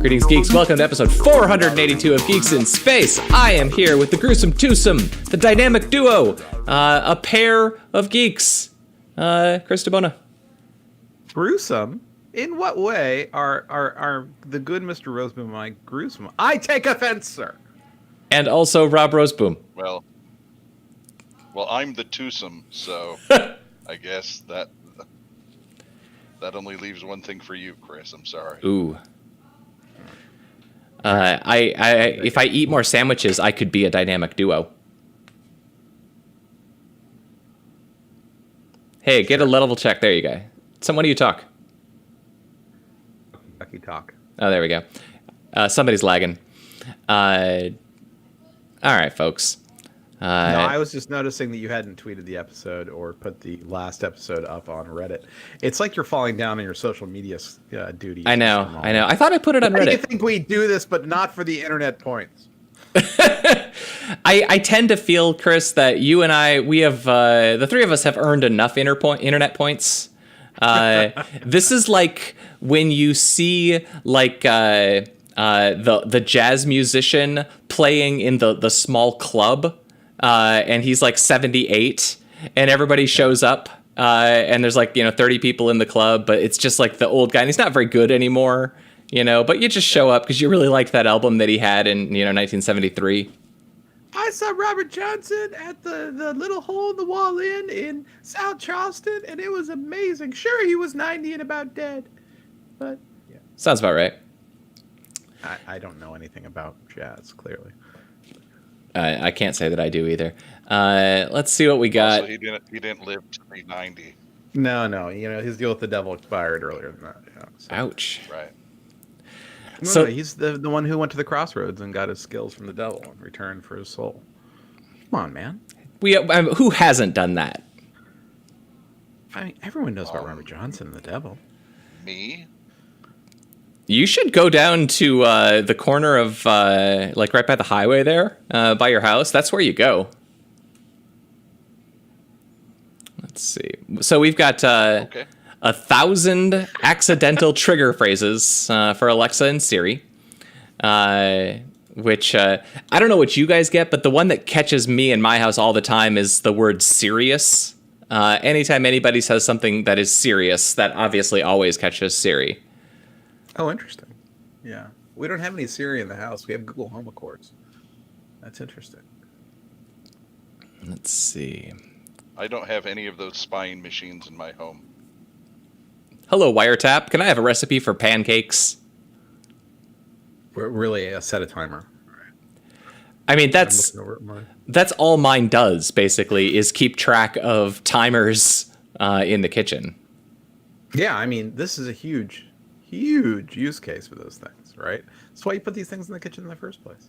Greetings, geeks. Welcome to episode 482 of Geeks in Space. I am here with the gruesome twosome, the dynamic duo, a pair of geeks. Chris DeBona. Gruesome? In what way are the good Mr. Roseboom and I gruesome? I take offense, sir. And also Rob Roseboom. Well, I'm the twosome, so I guess that only leaves one thing for you, Chris. I'm sorry. Ooh. If I eat more sandwiches, I could be a dynamic duo. Hey, get a level check. There you go. What do you talk? Lucky talk. Oh, there we go. Somebody's lagging. All right, folks. No, I was just noticing that you hadn't tweeted the episode or put the last episode up on Reddit. It's like you're falling down on your social media duties. I know. I thought I put it on Reddit. I think we do this, but not for the internet points. I tend to feel, Chris, that you and we have, the three of us have earned enough internet points. This is like when you see like the jazz musician playing in the small club. And he's like 78 and everybody shows up and there's like, 30 people in the club, but it's just like the old guy and he's not very good anymore, but you just show up because you really liked that album that he had in, 1973. I saw Robert Johnson at the little hole in the wall in South Charleston and it was amazing. Sure, he was 90 and about dead, but yeah. Sounds about right. I don't know anything about jazz, clearly. I can't say that I do either. Let's see what we got. Also, he didn't live to be 90. No. His deal with the devil expired earlier than that. So. Ouch. Right. No, he's the one who went to the crossroads and got his skills from the devil in return for his soul. Come on, man. Who hasn't done that? I mean, everyone knows about Robert Johnson and the devil. Me? You should go down to the corner of, like right by the highway there, by your house. That's where you go. Let's see. So we've got 1,000 accidental trigger phrases for Alexa and Siri, which I don't know what you guys get, but the one that catches me in my house all the time is the word serious. Anytime anybody says something that is serious, that obviously always catches Siri. Oh, interesting. Yeah. We don't have any Siri in the house. We have Google Home Accords. That's interesting. Let's see. I don't have any of those spying machines in my home. Hello, wiretap. Can I have a recipe for pancakes? We're really set a timer. I mean, that's all mine does, basically, is keep track of timers in the kitchen. Yeah, I mean, this is a huge use case for those things, right? That's why you put these things in the kitchen in the first place.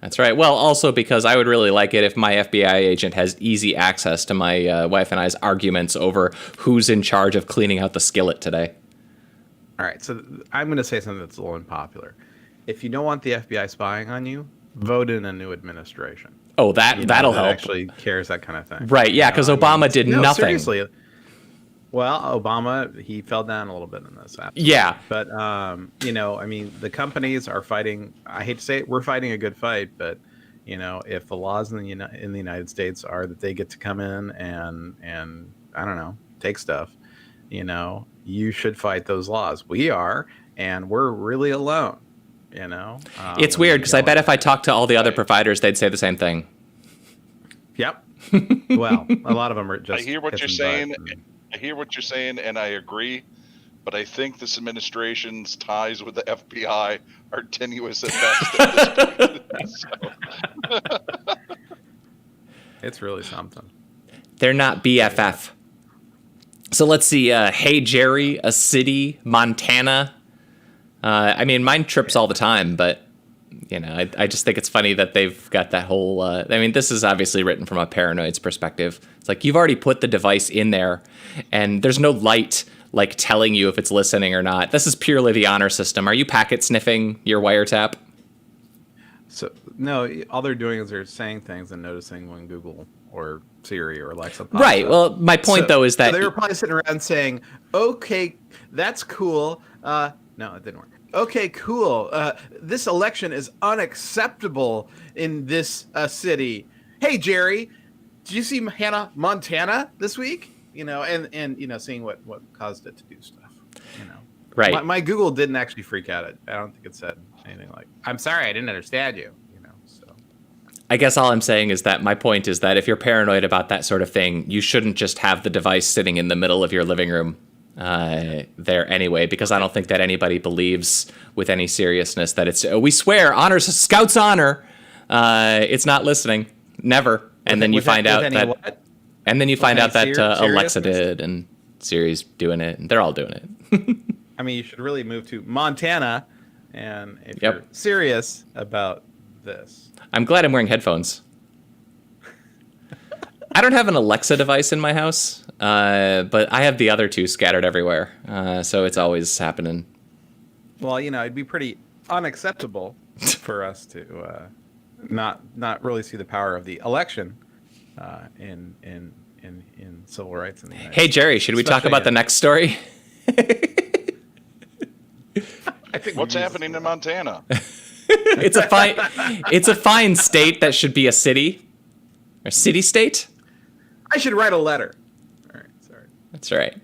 That's right. Well, also because I would really like it if my FBI agent has easy access to my wife and I's arguments over who's in charge of cleaning out the skillet today. All right, so I'm going to say something that's a little unpopular. If you don't want the FBI spying on you, vote in a new administration. Oh, that'll help. Actually cares, that kind of thing. Right, yeah, because Obama did nothing. Seriously. Well, Obama, he fell down a little bit in this. Absolutely. Yeah. But, I mean, the companies are fighting. I hate to say it, we're fighting a good fight. But, if the laws in the United States are that they get to come in and I don't know, take stuff, you should fight those laws. We are, and we're really alone, It's weird, because I bet if I talked to all the other providers, they'd say the same thing. Yep. Well, a lot of them are just... I hear what you're saying. I hear what you're saying, and I agree, but I think this administration's ties with the FBI are tenuous at best at this point. It's really something. They're not BFF. So let's see. Hey, Jerry, a city, Montana. I mean, mine trips all the time, but, I just think it's funny that they've got that whole... I mean, this is obviously written from a paranoid's perspective. It's like, you've already put the device in there, and there's no light, like, telling you if it's listening or not. This is purely the honor system. Are you packet sniffing your wiretap? So, no, all they're doing is they're saying things and noticing when Google or Siri or Alexa. Right. Well, my point though is that so they were probably sitting around saying, "Okay, that's cool." No, it didn't work. Okay, cool. This election is unacceptable in this city. Hey, Jerry, did you see Hannah Montana this week? And seeing what caused it to do stuff. right. My Google didn't actually freak out. I don't think it said anything like, "I'm sorry, I didn't understand you." So. I guess all I'm saying is that my point is that if you're paranoid about that sort of thing, you shouldn't just have the device sitting in the middle of your living room there anyway, because I don't think that anybody believes with any seriousness that it's, we swear, honor's a scout's honor. It's not listening. Never. And then you find out that Alexa did, and Siri's doing it, and they're all doing it. I mean, you should really move to Montana, and if you're serious about this. I'm glad I'm wearing headphones. I don't have an Alexa device in my house, but I have the other two scattered everywhere, so it's always happening. Well, it'd be pretty unacceptable for us to not really see the power of the election in civil rights in the United Hey, Jerry, should we talk about the next story? I think What's happening in Montana? It's a fine state that should be a city, or city-state. I should write a letter. All right, sorry. That's right.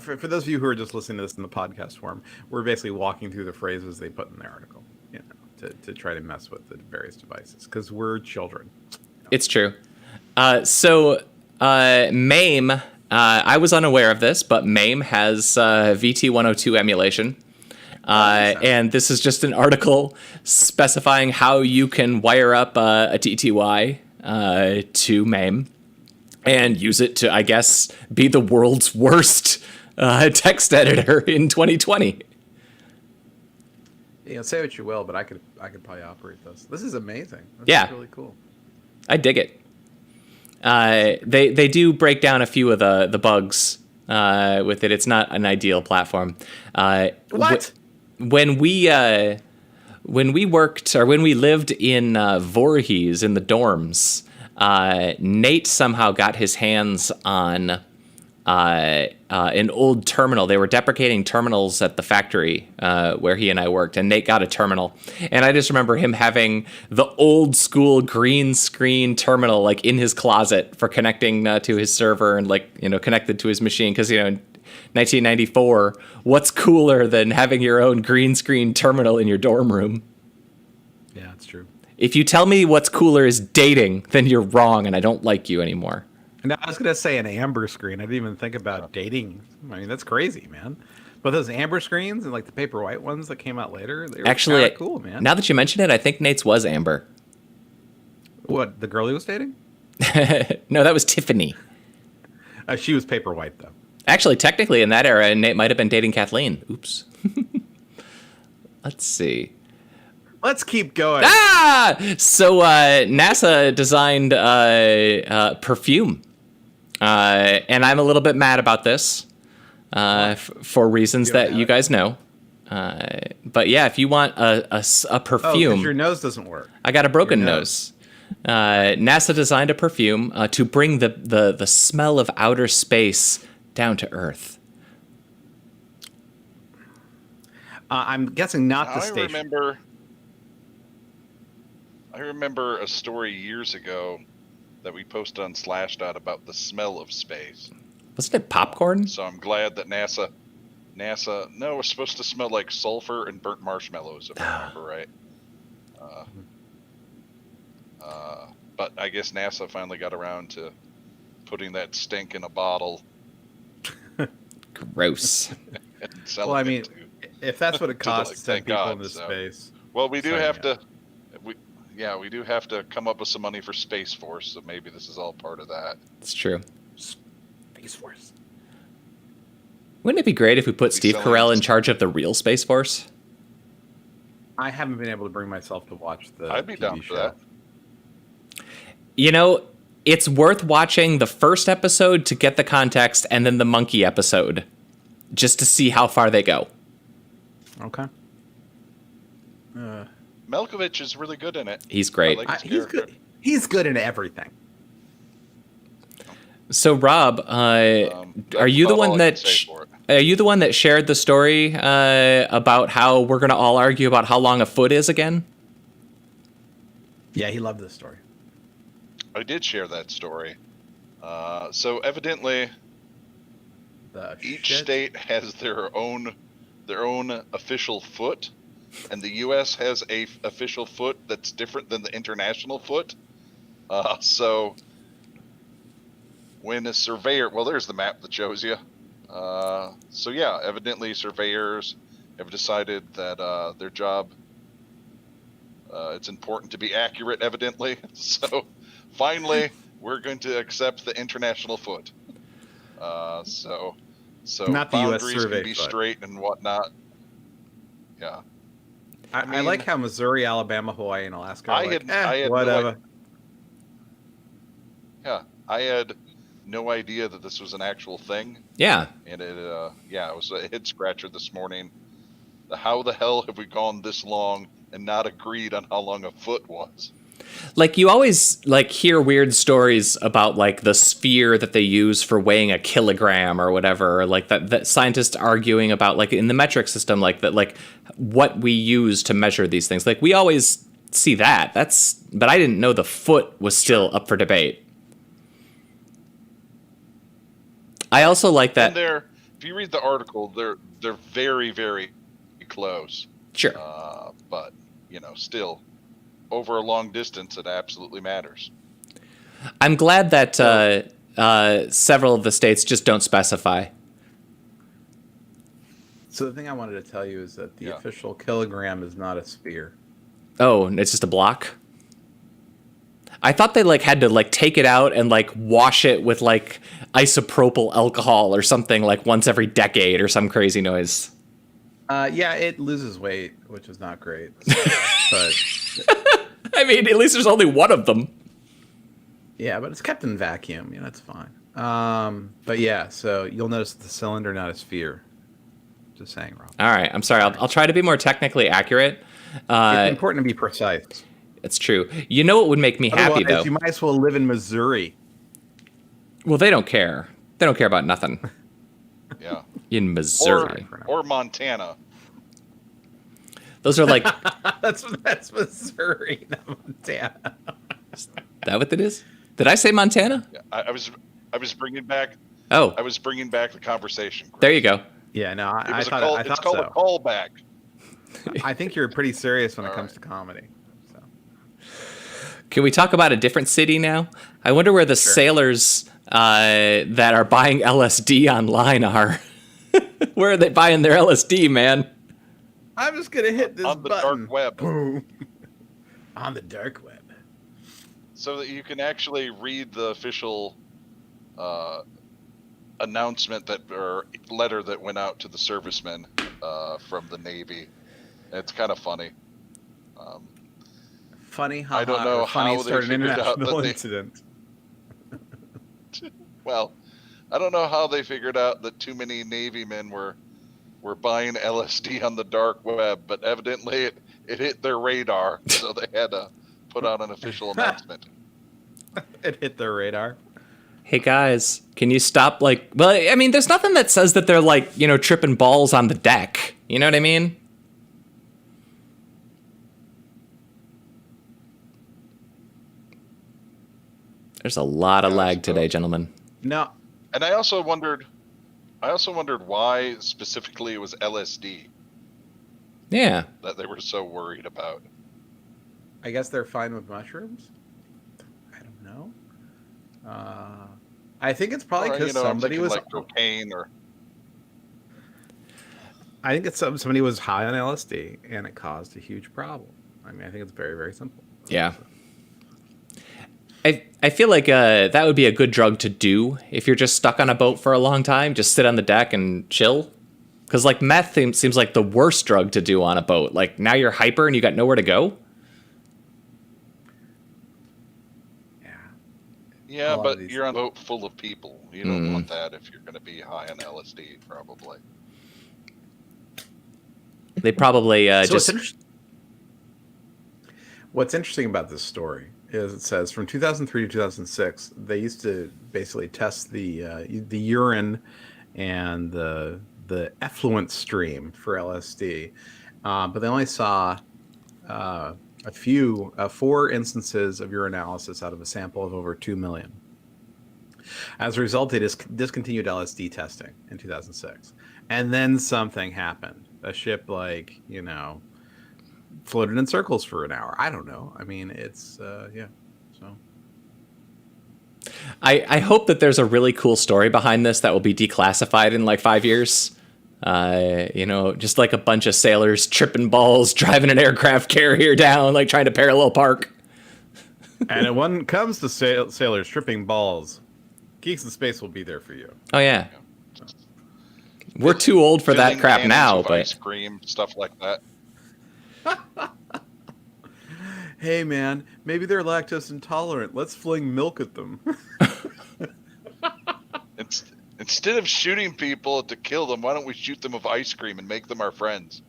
For those of you who are just listening to this in the podcast form, we're basically walking through the phrases they put in the article, to try to mess with the various devices, because we're children. It's true. So MAME, I was unaware of this, but MAME has VT102 emulation. And this is just an article specifying how you can wire up a TTY to MAME and use it to, I guess, be the world's worst text editor in 2020. Say what you will, but I could probably operate this. This is amazing. This is really cool. I dig it. They do break down a few of the bugs with it. It's not an ideal platform. What? When we worked, or when we lived in Voorhees in the dorms, Nate somehow got his hands on an old terminal. They were deprecating terminals at the factory where he and I worked, and Nate got a terminal. And I just remember him having the old school green screen terminal like in his closet for connecting to his server and connected to his machine, because 1994, what's cooler than having your own green screen terminal in your dorm room? Yeah, it's true. If you tell me what's cooler is dating, then you're wrong, and I don't like you anymore. And I was going to say an amber screen. I didn't even think about dating. I mean, that's crazy, man. But those amber screens and the paper white ones that came out later, they were actually cool, man. Now that you mention it, I think Nate's was amber. What, the girl he was dating? No, that was Tiffany. She was paper white, though. Actually, technically, in that era, Nate might have been dating Kathleen. Oops. Let's see. Let's keep going. So NASA designed Perfume. And I'm a little bit mad about this for reasons that you guys know. But yeah, if you want a perfume... because your nose doesn't work. I got a broken nose. NASA designed a perfume to bring the smell of outer space down to Earth. I'm guessing not the station. I remember a story years ago that we posted on Slashdot about the smell of space. Wasn't it popcorn? So I'm glad that NASA, no, it was supposed to smell like sulfur and burnt marshmallows, if I remember right. But I guess NASA finally got around to putting that stink in a bottle. Gross. Well, I mean, if that's what it costs to send people into space. Well, we do have to. We do have to come up with some money for Space Force, so maybe this is all part of that. It's true. Space Force. Wouldn't it be great if we put Steve Carell in charge of the real Space Force? I haven't been able to bring myself to watch the I'd be down for that. It's worth watching the first episode to get the context, and then the monkey episode, just to see how far they go. Okay. Malkovich is really good in it. He's great. I like his he's good. He's good in everything. So Rob, are you the one that are you the one that shared the story about how we're going to all argue about how long a foot is again? Yeah, he loved this story. I did share that story. So evidently, each state has their own official foot, and the U.S. has a official foot that's different than the international foot. So when a surveyor, well, there's the map that shows you. So yeah, evidently surveyors have decided that their job, it's important to be accurate, evidently. So finally, we're going to accept the international foot. So not the U.S. boundaries survey can be foot. straight and whatnot. Yeah. I like how Missouri, Alabama, Hawaii, and Alaska are I had whatever. I had no idea that this was an actual thing. Yeah. And it was a head scratcher this morning. How the hell have we gone this long and not agreed on how long a foot was? Like, you always like hear weird stories about like the sphere that they use for weighing a kilogram or whatever, or like that scientists arguing about like in the metric system, like that, like what we use to measure these things. Like we always see that. But I didn't know the foot was still up for debate. I also like that. And if you read the article, they're very, very close. Sure. But still, over a long distance, it absolutely matters. I'm glad that several of the states just don't specify. So the thing I wanted to tell you is that the official kilogram is not a sphere. Oh, it's just a block? I thought they like had to like take it out and like wash it with like isopropyl alcohol or something like once every decade or some crazy noise. Yeah, it loses weight, which is not great. But I mean, at least there's only one of them. Yeah, but it's kept in vacuum. It's fine. But yeah, so you'll notice the cylinder, not a sphere. Just saying, Rob. All right, I'm sorry. I'll try to be more technically accurate. It's important to be precise. It's true. You know what would make me happy, though? You might as well live in Missouri. Well, they don't care. They don't care about nothing. Yeah. In Missouri. Or Montana. Those are like... that's Missouri, not Montana. Is that what it is? Did I say Montana? Yeah, I was bringing back... Oh. I was bringing back the conversation, Chris. There you go. Yeah, no, I it's thought called so. a callback. I think you're pretty serious when it comes to comedy. So. Can we talk about a different city now? I wonder where the sailors that are buying LSD online are. Where are they buying their LSD, man? I'm just going to hit this on the button. dark web. Boom. On the dark web. So that you can actually read the official announcement or letter that went out to the servicemen from the Navy. It's kind of funny. Funny, I don't know how they started an figured out international that incident. Well, I don't know how they figured out that too many Navy men were buying LSD on the dark web, but evidently it hit their radar, so they had to put out an official announcement. It hit their radar. Hey guys, can you stop like... Well, I mean, there's nothing that says that they're like, tripping balls on the deck. You know what I mean? There's a lot of lag today, gentlemen. No. And I also wondered why specifically it was LSD. Yeah. That they were so worried about. I guess they're fine with mushrooms. I don't know. I think it's probably because somebody was like cocaine or. I think it's somebody was high on LSD and it caused a huge problem. I mean, I think it's very, very simple. Yeah. I feel like that would be a good drug to do if you're just stuck on a boat for a long time. Just sit on the deck and chill. Because like meth seems like the worst drug to do on a boat. Like now you're hyper and you got nowhere to go. Yeah, but you're on a boat full of people. You don't want that if you're going to be high on LSD, probably. They probably just... What's interesting about this story is it says from 2003 to 2006, they used to basically test the urine and the effluent stream for LSD, but they only saw four instances of urinalysis out of a sample of over 2 million. As a result, they discontinued LSD testing in 2006, and then something happened. A ship, floated in circles for an hour. I don't know. I mean, it's yeah. So I hope that there's a really cool story behind this that will be declassified in like 5 years. Just like a bunch of sailors tripping balls, driving an aircraft carrier down, like trying to parallel park. And when it comes to sailors tripping balls, Geeks in Space will be there for you. Oh yeah. We're too old for that crap now, but ice cream, stuff like that. Hey man, maybe they're lactose intolerant. Let's fling milk at them. Instead of shooting people to kill them, why don't we shoot them with ice cream and make them our friends?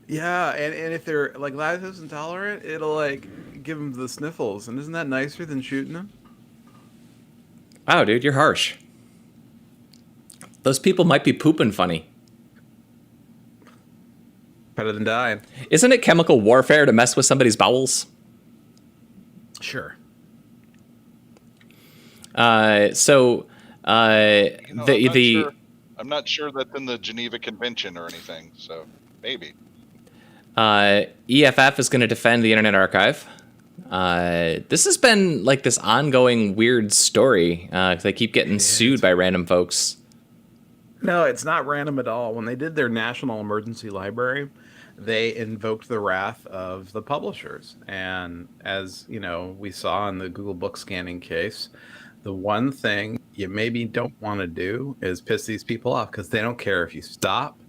Yeah, and if they're like lactose intolerant, it'll like give them the sniffles. And isn't that nicer than shooting them? Wow, dude, you're harsh. Those people might be pooping funny. Better than dying. Isn't it chemical warfare to mess with somebody's bowels? Sure. I'm not sure that's in the Geneva Convention or anything, so maybe. EFF is going to defend the Internet Archive. This has been like this ongoing weird story. They keep getting sued by random folks. No, it's not random at all. When they did their National Emergency Library, they invoked the wrath of the publishers. And as you know, we saw in the Google Book Scanning case, the one thing you maybe don't want to do is piss these people off, because they don't care if you stop.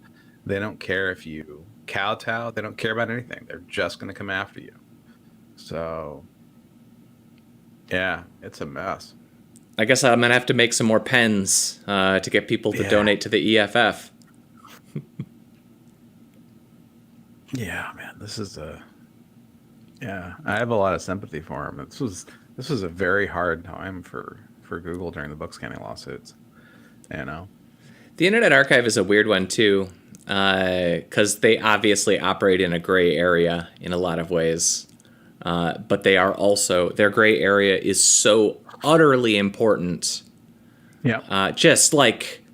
They don't care if you kowtow. They don't care about anything. They're just going to come after you. So, yeah, it's a mess. I guess I'm going to have to make some more pens to get people to donate to the EFF. Yeah, man, this is I have a lot of sympathy for him. This was a very hard time for Google during the book scanning lawsuits. The Internet Archive is a weird one too, because they obviously operate in a gray area in a lot of ways, but they are also, their gray area is so utterly important. Yeah. Just like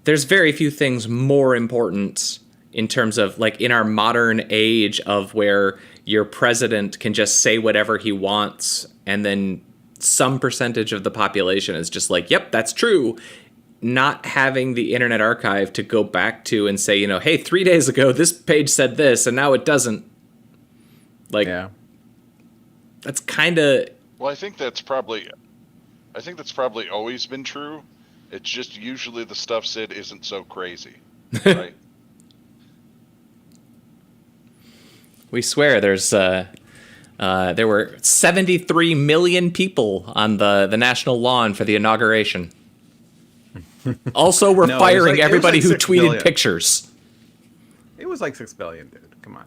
there's very few things more important in terms of like in our modern age of where your president can just say whatever he wants and then some percentage of the population is just like, yep, that's true. Not having the Internet Archive to go back to and say, hey, 3 days ago, this page said this and now it doesn't. Like, yeah. That's kind of... Well, I think that's probably always been true. It's just usually the stuff said isn't so crazy, right? We swear there were 73 million people on the national lawn for the inauguration. Also, we're firing everybody who tweeted pictures. It was like 6 billion, dude. Come on.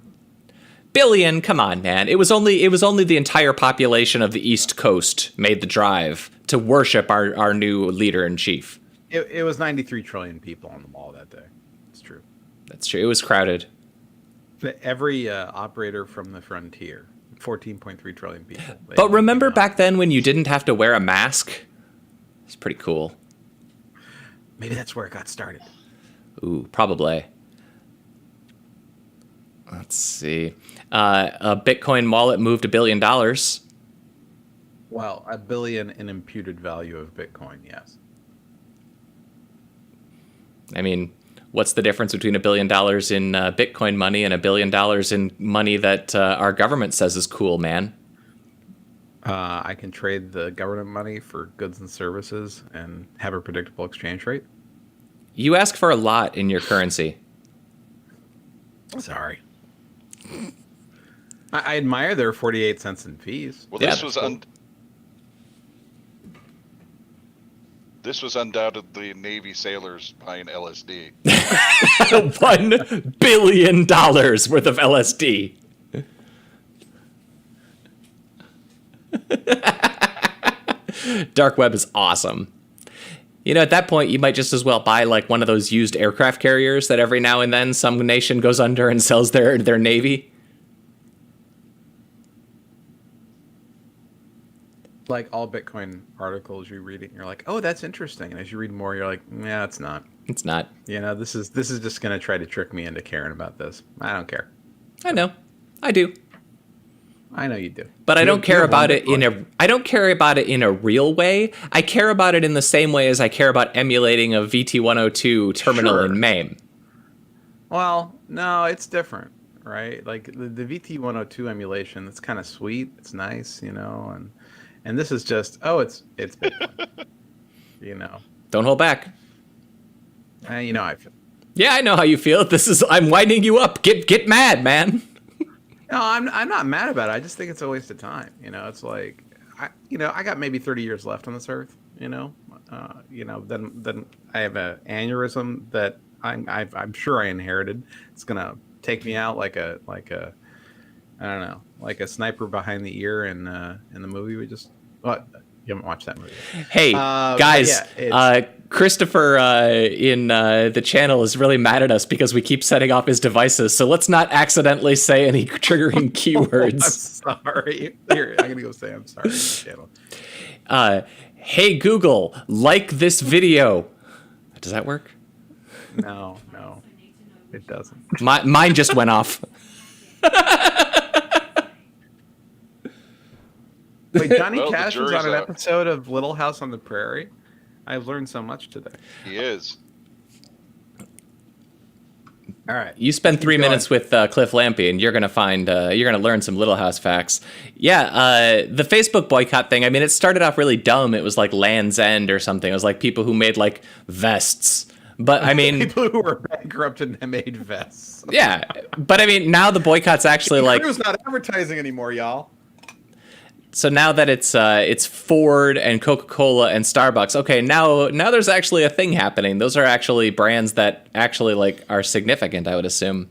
Billion? Come on, man. It was only the entire population of the East Coast made the drive to worship our new leader in chief. It was 93 trillion people on the mall that day. It's true. That's true. It was crowded. Every operator from the frontier, 14.3 trillion people. But remember back then when you didn't have to wear a mask? It's pretty cool. Maybe that's where it got started. Ooh, probably. Let's see. A Bitcoin wallet moved $1 billion. Well, $1 billion in imputed value of Bitcoin, yes. I mean, what's the difference between $1 billion in Bitcoin money and $1 billion in money that our government says is cool, man? I can trade the government money for goods and services and have a predictable exchange rate. You ask for a lot in your currency. Sorry. I admire their 48 cents in fees. Well, this was This was undoubtedly Navy sailors buying LSD. $1 billion worth of LSD. Dark web is awesome. You know, at that point, you might just as well buy like one of those used aircraft carriers that every now and then some nation goes under and sells their navy. Like all Bitcoin articles you read it, and you're like, oh, that's interesting. And as you read more, you're like, yeah, it's not. It's not. You know, this is just going to try to trick me into caring about this. I don't care. I know. I do. I know you do. But I don't care about it I don't care about it in a real way. I care about it in the same way as I care about emulating a VT102 terminal in MAME. Well, no, it's different, right? Like the VT102 emulation, it's kind of sweet. It's nice, you know, and this is just, it's Bitcoin. You know. Don't hold back. You know how I feel. Yeah, I know how you feel. I'm winding you up. Get mad, man. No, I'm not mad about it. I just think it's a waste of time. You know, it's like, I got maybe 30 years left on this earth. Then I have an aneurysm that I'm sure I inherited. It's gonna take me out like a I don't know, like a sniper behind the ear in the movie we just. What? You haven't watched that movie. Hey, guys, Christopher in the channel is really mad at us because we keep setting off his devices. So let's not accidentally say any triggering keywords. I'm sorry. Here, I'm going to go say I'm sorry on the channel. Hey, Google, like this video. Does that work? No, it doesn't. Mine just went off. Wait, Johnny Cash was on an episode of Little House on the Prairie. I've learned so much today. He is. All right. You spend 3 minutes with Cliff Lampy, and you're gonna learn some Little House facts. Yeah, the Facebook boycott thing. I mean, it started off really dumb. It was like Land's End or something. It was like people who made like vests. But I mean, people who were bankrupt and made vests. Yeah, but I mean, now the boike's actually like. Crew's not advertising anymore, y'all. So now that it's Ford and Coca-Cola and Starbucks, okay, now there's actually a thing happening. Those are actually brands that actually like are significant, I would assume.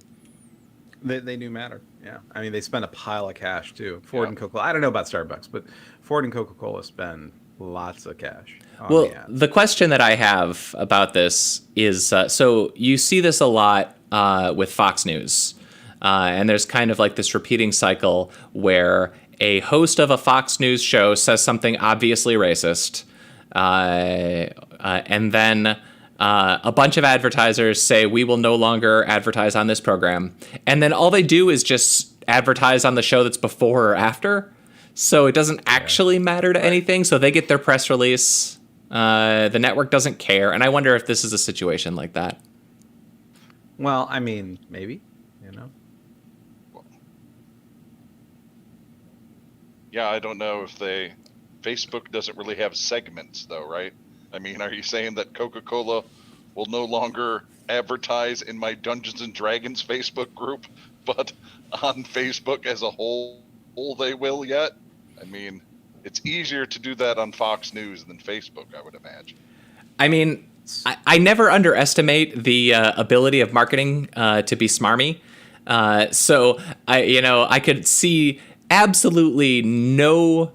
They do matter. Yeah. I mean, they spend a pile of cash too. Ford and Coca-Cola. I don't know about Starbucks, but Ford and Coca-Cola spend lots of cash. Well, the question that I have about this is, so you see this a lot with Fox News, and there's kind of like this repeating cycle where a host of a Fox News show says something obviously racist, and then a bunch of advertisers say, we will no longer advertise on this program. And then all they do is just advertise on the show that's before or after. So it doesn't actually matter to anything. So they get their press release. The network doesn't care. And I wonder if this is a situation like that. Well, I mean, maybe, you know. Yeah, I don't know if Facebook doesn't really have segments though, right? I mean, are you saying that Coca-Cola will no longer advertise in my Dungeons and Dragons Facebook group, but on Facebook as a whole they will yet? I mean, it's easier to do that on Fox News than Facebook, I would imagine. I mean, I never underestimate the ability of marketing to be smarmy. So I could see absolutely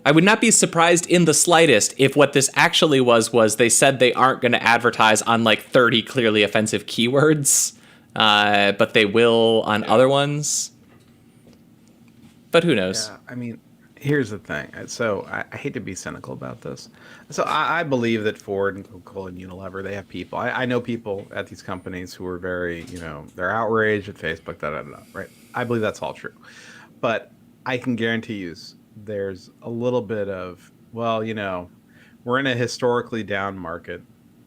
I would not be surprised in the slightest if what this actually was they said they aren't going to advertise on like 30 clearly offensive keywords, but they will on other ones. But who knows? Yeah, I mean, here's the thing. So I hate to be cynical about this. So I believe that Ford and Coca-Cola and Unilever, they have people. I know people at these companies who are very, they're outraged at Facebook, right? I believe that's all true. But I can guarantee you there's a little bit of, we're in a historically down market.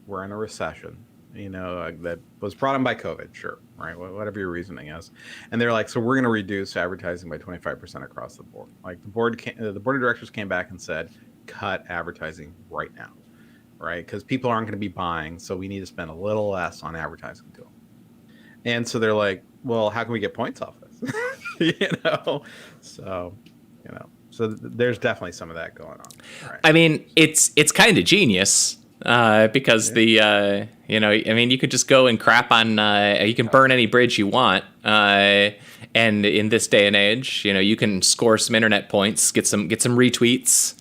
We're in a recession, that was brought on by COVID, sure, right? Whatever your reasoning is. And they're like, so we're going to reduce advertising by 25% across the board. Like the board of directors came back and said, cut advertising right now, right? Because people aren't going to be buying, so we need to spend a little less on advertising to them. And so they're like, well, how can we get points off this? So there's definitely some of that going on. Right? I mean, it's kind of genius because you could just go and crap on, you can burn any bridge you want. And in this day and age, you can score some internet points, get some retweets,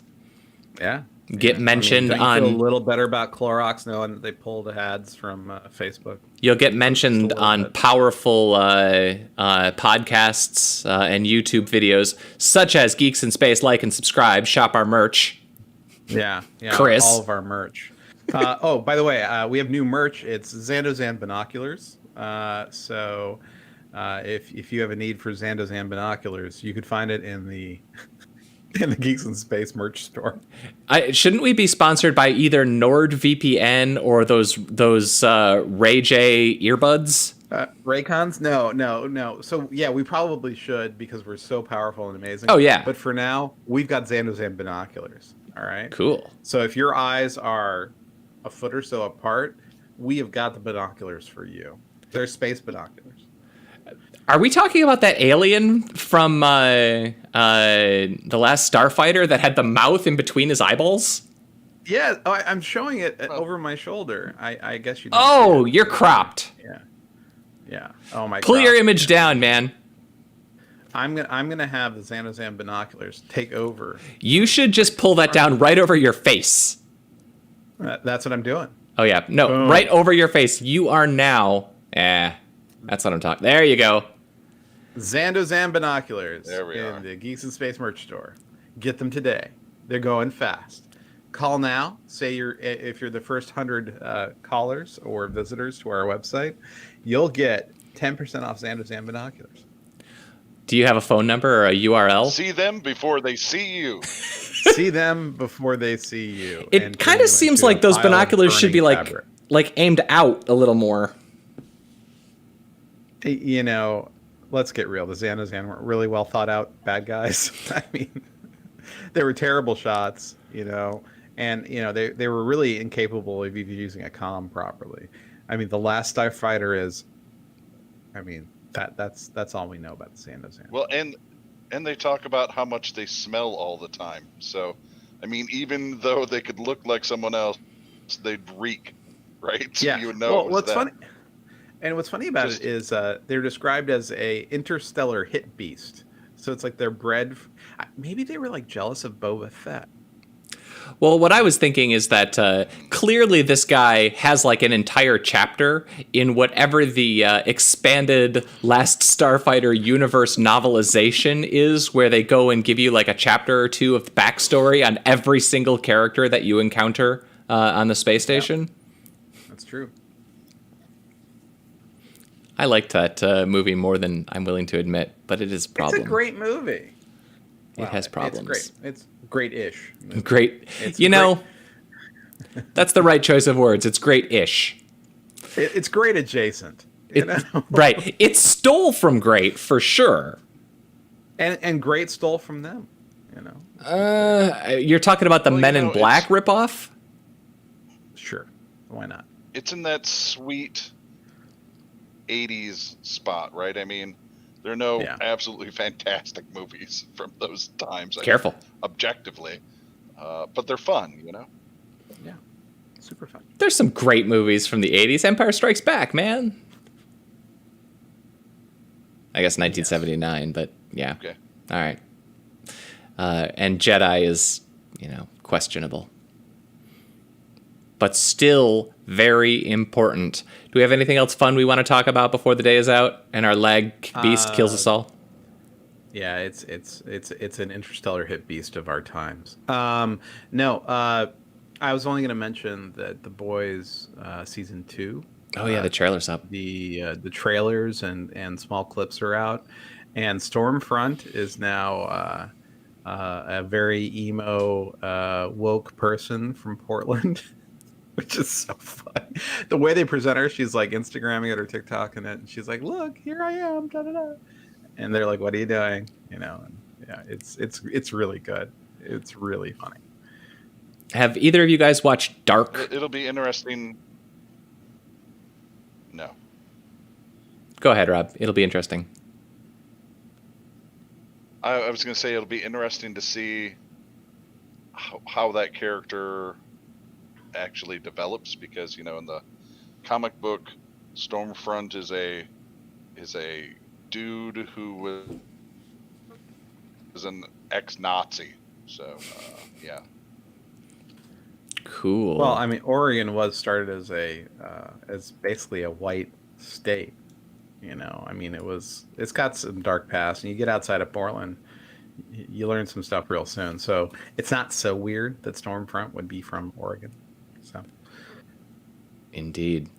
Yeah. Get mentioned don't you feel a on. little better about Clorox knowing that they pulled ads from Facebook? You'll get mentioned Just a little on bit. powerful podcasts and YouTube videos, such as Geeks in Space. Like and subscribe. Shop our merch. Yeah, Chris. all of our merch. Oh, by the way, we have new merch. It's Zandozan binoculars. So if you have a need for Zandozan binoculars, you could find it in the in the Geeks in Space merch store. Shouldn't we be sponsored by either NordVPN or those Ray J earbuds? Raycons? No. So yeah, we probably should because we're so powerful and amazing. Oh, yeah. But for now, we've got Zandozan binoculars. All right. Cool. So if your eyes are a foot or so apart, we have got the binoculars for you. They're space binoculars. Are we talking about that alien from the Last Starfighter that had the mouth in between his eyeballs? Yeah, I'm showing it over my shoulder. I guess you. Oh, you're cropped. Yeah. Oh my. Pull your crop. image down, man. I'm gonna have the Zandozan binoculars take over. You should just pull that down right over your face. That's what I'm doing. Oh yeah, no, Boom. right over your face. You are now. That's what I'm talking. There you go. Zandozan binoculars There we are. in the Geeks in Space merch store. Get them today. They're going fast. Call now. Say if you're the first 100 callers or visitors to our website, you'll get 10% off Zandozan binoculars. Do you have a phone number or a URL? See them before they see you. See them before they see you. It and kind turn of you seems into like a those pile of binoculars should be burning like fabric. aimed out a little more. You know, let's get real. The Zandozan weren't really well thought out bad guys. I mean, they were terrible shots, and they were really incapable of even using a comm properly. I mean, the Last Starfighter is. I mean, that's all we know about the Zandozan. Well, and they talk about how much they smell all the time. So, I mean, even though they could look like someone else, they'd reek, right? So Yeah. you would know. Well, it was what's them. funny, and what's funny about it is they're described as a interstellar hit beast. So it's like they're bred. Maybe they were like jealous of Boba Fett. Well, what I was thinking is that clearly this guy has like an entire chapter in whatever the expanded Last Starfighter universe novelization is, where they go and give you like a chapter or two of backstory on every single character that you encounter on the space station. That's true. I liked that movie more than I'm willing to admit, but it is a problem. It's a great movie. It has problems. It's great. It's great-ish. Great. It's That's the right choice of words. It's great-ish. It's great adjacent. Right. It stole from great, for sure. And great stole from them, You're talking about the Well, Men in Black ripoff? Sure. Why not? It's in that sweet 80s spot, right? I mean, there are no absolutely fantastic movies from those times. Careful. Objectively. But they're fun, Yeah. Super fun. There's some great movies from the 80s. Empire Strikes Back, man. I guess 1979, but yeah. Okay. All right. And Jedi is, questionable. But still very important. Do we have anything else fun we want to talk about before the day is out and our lag beast kills us all? Yeah, it's an interstellar hit beast of our times. No, I was only going to mention that The Boys season 2. Oh yeah, the trailer's up. The trailers and small clips are out, and Stormfront is now a very emo woke person from Portland. Which is so funny. The way they present her, she's like Instagramming it or TikToking it, and she's like, "Look, here I am." Da, da, da. And they're like, "What are you doing?" And yeah, it's really good. It's really funny. Have either of you guys watched Dark? It'll be interesting. No. Go ahead, Rob. It'll be interesting. I was going to say it'll be interesting to see how that character actually develops, because in the comic book, Stormfront is a dude who was an ex-Nazi. So yeah. Cool. Well, I mean, Oregon was started as basically a white state. You know, I mean, it's got some dark past, and you get outside of Portland, you learn some stuff real soon. So it's not so weird that Stormfront would be from Oregon. So Indeed.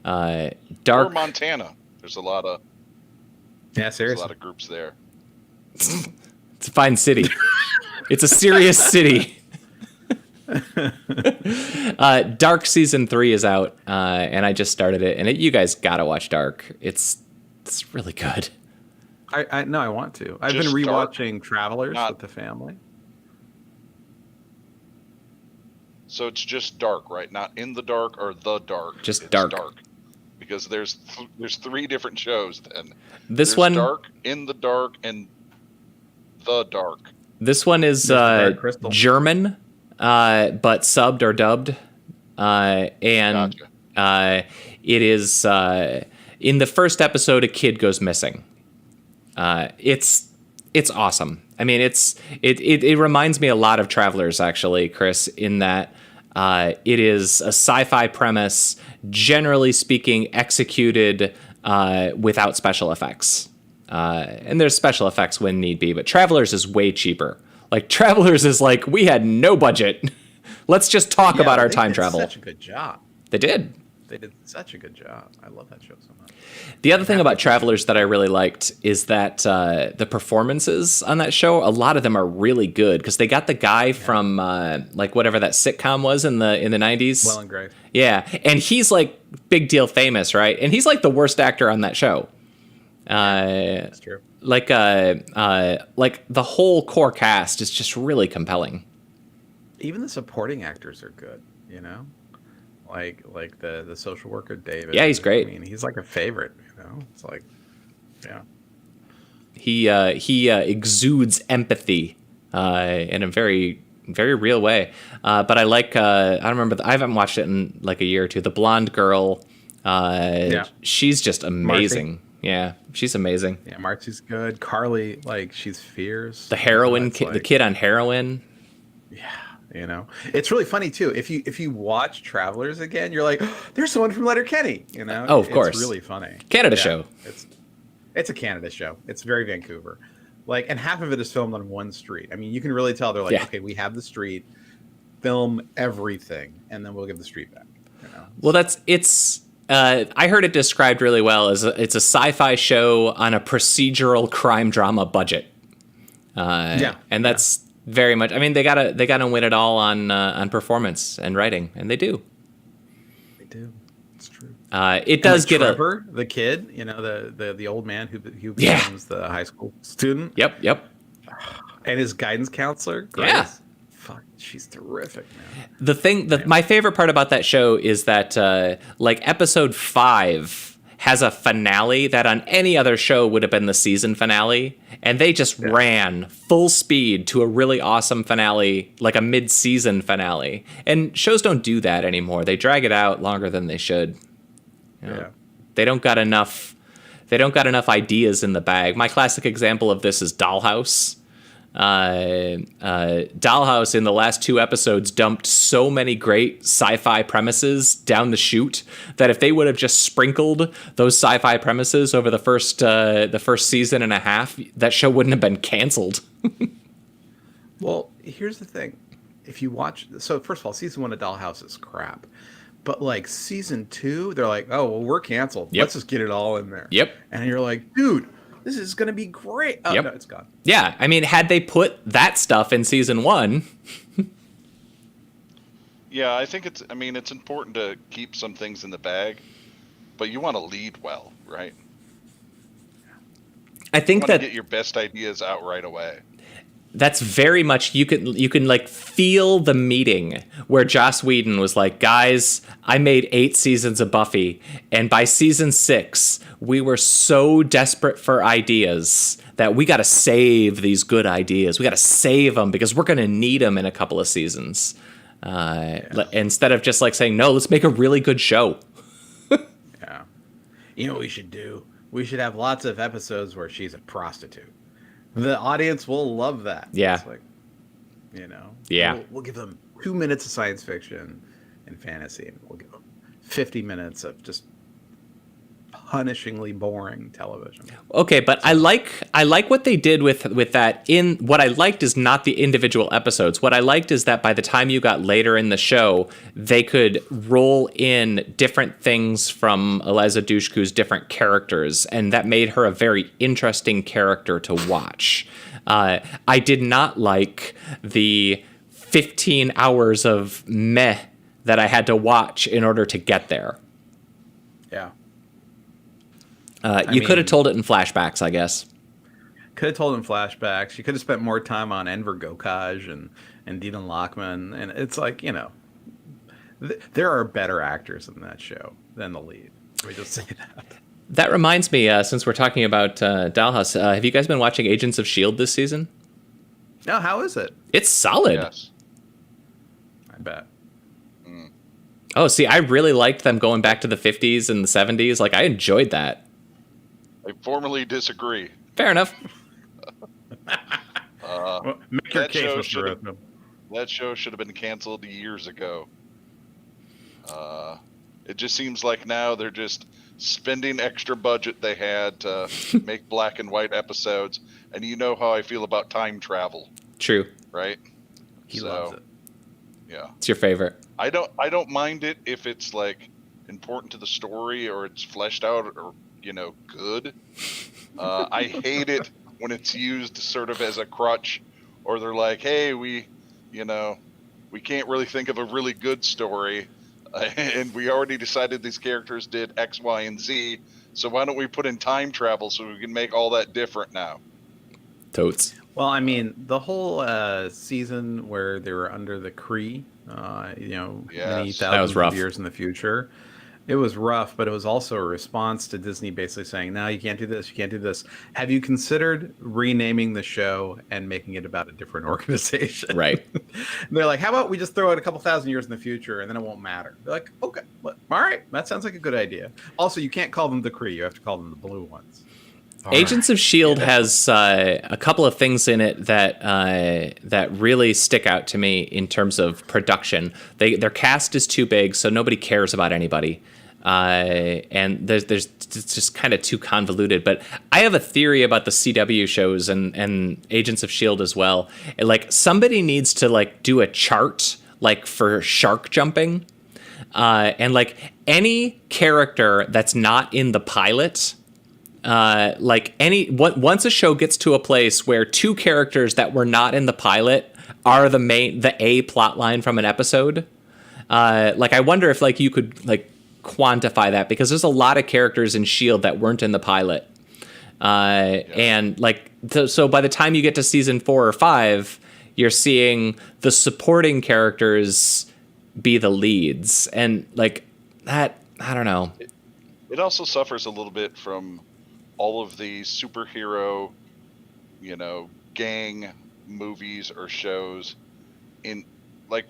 Or Dark. Montana. There's a lot of groups there. It's a fine city. It's a serious city. Dark season 3 is out, and I just started it. And you guys gotta watch Dark. It's really good. I no, I want to. I've been Just rewatching Dark, Travelers not- with the family. So it's just dark, right? Not in the dark or the dark. Just it's dark. Because there's 3 different shows then. This There's one, dark, in the dark, and the dark. this one is Dark Crystal. German, but subbed or dubbed, and Gotcha. it is in the first episode, a kid goes missing. It's awesome. I mean, it reminds me a lot of Travelers, actually, Chris, in that it is a sci-fi premise, generally speaking, executed without special effects. And there's special effects when need be, but Travelers is way cheaper. Like, Travelers is like, we had no budget. Let's just talk about our time travel. Such a good job. They did. They did such a good job. I love that show so much. The other thing about Travelers that I really liked is that the performances on that show, a lot of them are really good, because they got the guy from like whatever that sitcom was in the 90s. Well and Grace. Yeah, and he's like big deal famous, right? And he's like the worst actor on that show. That's true. Like the whole core cast is just really compelling. Even the supporting actors are good, you know? Like the social worker David. Yeah, he's great. I mean, he's like a favorite, you know? It's like, yeah. He exudes empathy in a very, very real way. But I like I don't remember I haven't watched it in like a year or two. The blonde girl, she's just amazing. Marcy. Yeah, she's amazing. Yeah, Marcy's good. Carly, like, she's fierce. The heroin, It's like- the kid on heroin. Yeah, you know, it's really funny too. If you watch Travelers again, you're like, oh, there's someone from Letterkenny. You know, Oh, of course. It's really funny. Canada show. It's a Canada show. It's very Vancouver, like, and half of it is filmed on one street. I mean, you can really tell they're like, Yeah. okay, we have the street, film everything, and then we'll give the street back. You know? Well, I heard it described really well as it's a sci-fi show on a procedural crime drama budget. And that's very much. I mean, they gotta win it all on performance and writing, and they do. They do. It's true. It does get Trevor, the kid, you know, the old man who becomes the high school student. Yep. And his guidance counselor. Grace. Yeah. Fuck, she's terrific, man. The thing that my favorite part about that show is that like episode 5 has a finale that on any other show would have been the season finale, and they just ran full speed to a really awesome finale, like a mid-season finale. And shows don't do that anymore. They drag it out longer than they should. You know, they don't got enough ideas in the bag. My classic example of this is Dollhouse. Dollhouse in the last 2 episodes dumped so many great sci-fi premises down the chute that if they would have just sprinkled those sci-fi premises over the first season and a half, that show wouldn't have been canceled. Well, here's the thing. If you watch, so first of all, season 1 of Dollhouse is crap. But like season 2, they're like, oh, well, we're canceled. Yep. Let's just get it all in there. Yep. And you're like, dude, this is going to be great. Oh, Yep. no, it's gone. Yeah, I mean, had they put that stuff in season 1... Yeah, I think it's important to keep some things in the bag, but you want to lead well, right? I think You want that to get your best ideas out right away. that's very much you can like feel the meeting where Joss Whedon was like, guys, I made 8 seasons of Buffy, and by season 6 we were so desperate for ideas that we got to save these good ideas. We got to save them because we're going to need them in a couple of seasons. Instead of just like saying, no, let's make a really good show. Yeah. You know what we should do? We should have lots of episodes where she's a prostitute. The audience will love that. Yeah. It's like, you know. Yeah. We'll give them 2 minutes of science fiction and fantasy, and we'll go 50 minutes of just punishingly boring television. Okay, but I like what they did with that. In what I liked is not the individual episodes. What I liked is that by the time you got later in the show, they could roll in different things from Eliza Dushku's different characters, and that made her a very interesting character to watch. I did not like the 15 hours of meh that I had to watch in order to get there. Yeah. You could have told it in flashbacks, I guess. Could have told in flashbacks. You could have spent more time on Enver Gokaj and Dylan Lockman. And it's like, there are better actors in that show than the lead. Let me just say that. That reminds me, since we're talking about Dollhouse, have you guys been watching Agents of S.H.I.E.L.D. this season? No, how is it? It's solid. Yes. I bet. Oh, see, I really liked them going back to the 50s and the 70s. Like, I enjoyed that. I formally disagree. Fair enough. Well, make your case, Mr. Rothman. That show should have been canceled years ago. It just seems like now they're just spending extra budget they had to make black and white episodes. And you know how I feel about time travel. True. Right? He loves it. Yeah. It's your favorite. I don't mind it if it's like important to the story or it's fleshed out or good. I hate it when it's used sort of as a crutch, or they're like, hey, we can't really think of a really good story, and we already decided these characters did X, Y, and Z, so why don't we put in time travel so we can make all that different now? Totes. Well, I mean, the whole season where they were under the Kree, many thousands of years in the future, it was rough, but it was also a response to Disney basically saying, no, you can't do this, you can't do this. Have you considered renaming the show and making it about a different organization? Right. They're like, how about we just throw it a couple thousand years in the future and then it won't matter? They're like, okay, all right, that sounds like a good idea. Also, you can't call them the Kree, you have to call them the blue ones. Agents of S.H.I.E.L.D. has a couple of things in it that really stick out to me in terms of production. Their cast is too big, so nobody cares about anybody. And it's just kind of too convoluted. But I have a theory about the CW shows and Agents of S.H.I.E.L.D. as well. Like, somebody needs to do a chart for shark jumping. And any character that's not in the pilot, once a show gets to a place where two characters that were not in the pilot are the A plot line from an episode, I wonder if you could quantify that, because there's a lot of characters in S.H.I.E.L.D. that weren't in the pilot, and so by the time you get to season 4 or 5, you're seeing the supporting characters be the leads, and that, I don't know. It also suffers a little bit from all of the superhero, gang movies or shows. In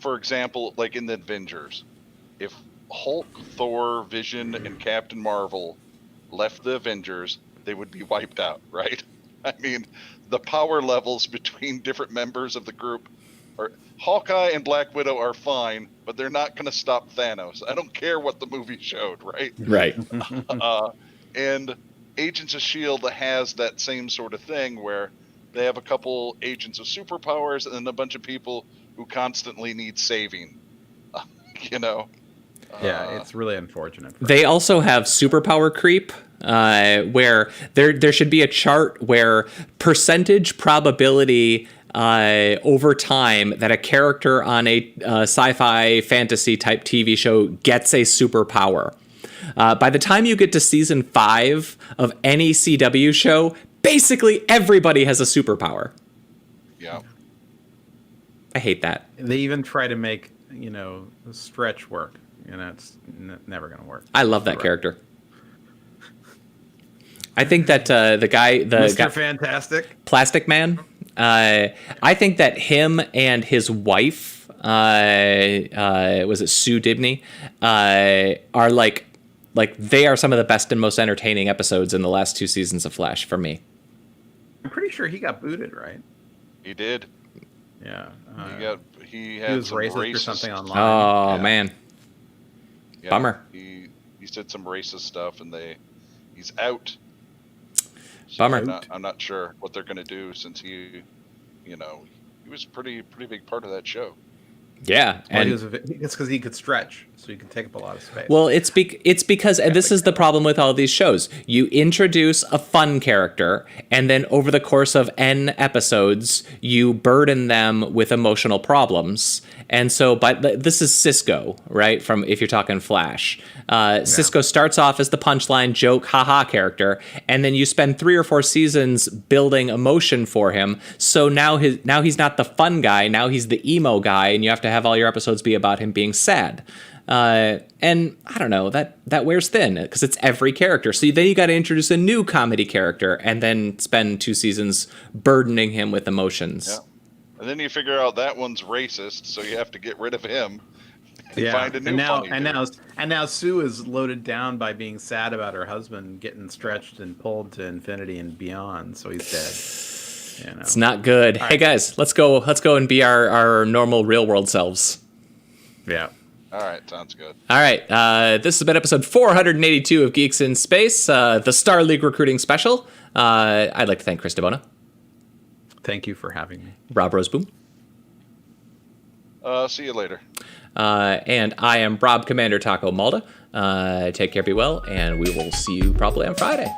for example, in the Avengers, if Hulk, Thor, Vision, and Captain Marvel left the Avengers, they would be wiped out, right? I mean, the power levels between different members of the group are... Hawkeye and Black Widow are fine, but they're not going to stop Thanos. I don't care what the movie showed, right? Right. And Agents of S.H.I.E.L.D. has that same sort of thing where they have a couple agents of superpowers and then a bunch of people who constantly need saving, Yeah, it's really unfortunate. They also have superpower creep, where there should be a chart where percentage probability over time that a character on a sci-fi fantasy type TV show gets a superpower. By the time you get to season 5 of any CW show, basically everybody has a superpower. Yeah. I hate that. They even try to make, stretch work. It's never going to work. I love that character. I think that the guy... Mr. Fantastic? Plastic Man. I think that him and his wife, was it Sue Dibney, are they are some of the best and most entertaining episodes in the last 2 seasons of Flash for me. I'm pretty sure he got booted, right? He did. Yeah. He had was some racist or racist something online. Oh Yeah. man, Yeah, bummer. He said some racist stuff, and he's out. So Bummer. I'm not sure what they're gonna do since he was a pretty big part of that show. Yeah, Well, and it's because he could stretch, so he could take up a lot of space. well, it's because, and this is the problem with all these shows. You introduce a fun character, and then over the course of N episodes, you burden them with emotional problems. And so, this is Cisco, right? From if you're talking Flash, Cisco starts off as the punchline joke, haha character, and then you spend 3 or 4 seasons building emotion for him. So now he's not the fun guy. Now he's the emo guy, and you have to have all your episodes be about him being sad. And I don't know, that wears thin because it's every character. So then you got to introduce a new comedy character and then spend 2 seasons burdening him with emotions. Yeah. And then you figure out that one's racist, so you have to get rid of him. And find a new funny dude. And now Sue is loaded down by being sad about her husband getting stretched and pulled to infinity and beyond, so he's dead. You know. It's not good. Hey guys, let's go and be our normal real world selves. Yeah. All right, sounds good. All right, this has been episode 482 of Geeks in Space, the Star League recruiting special. I'd like to thank Chris DeBona. Thank you for having me. Rob Roseboom. See you later. And I am Rob Commander Taco Malda. Take care, be well, and we will see you probably on Friday.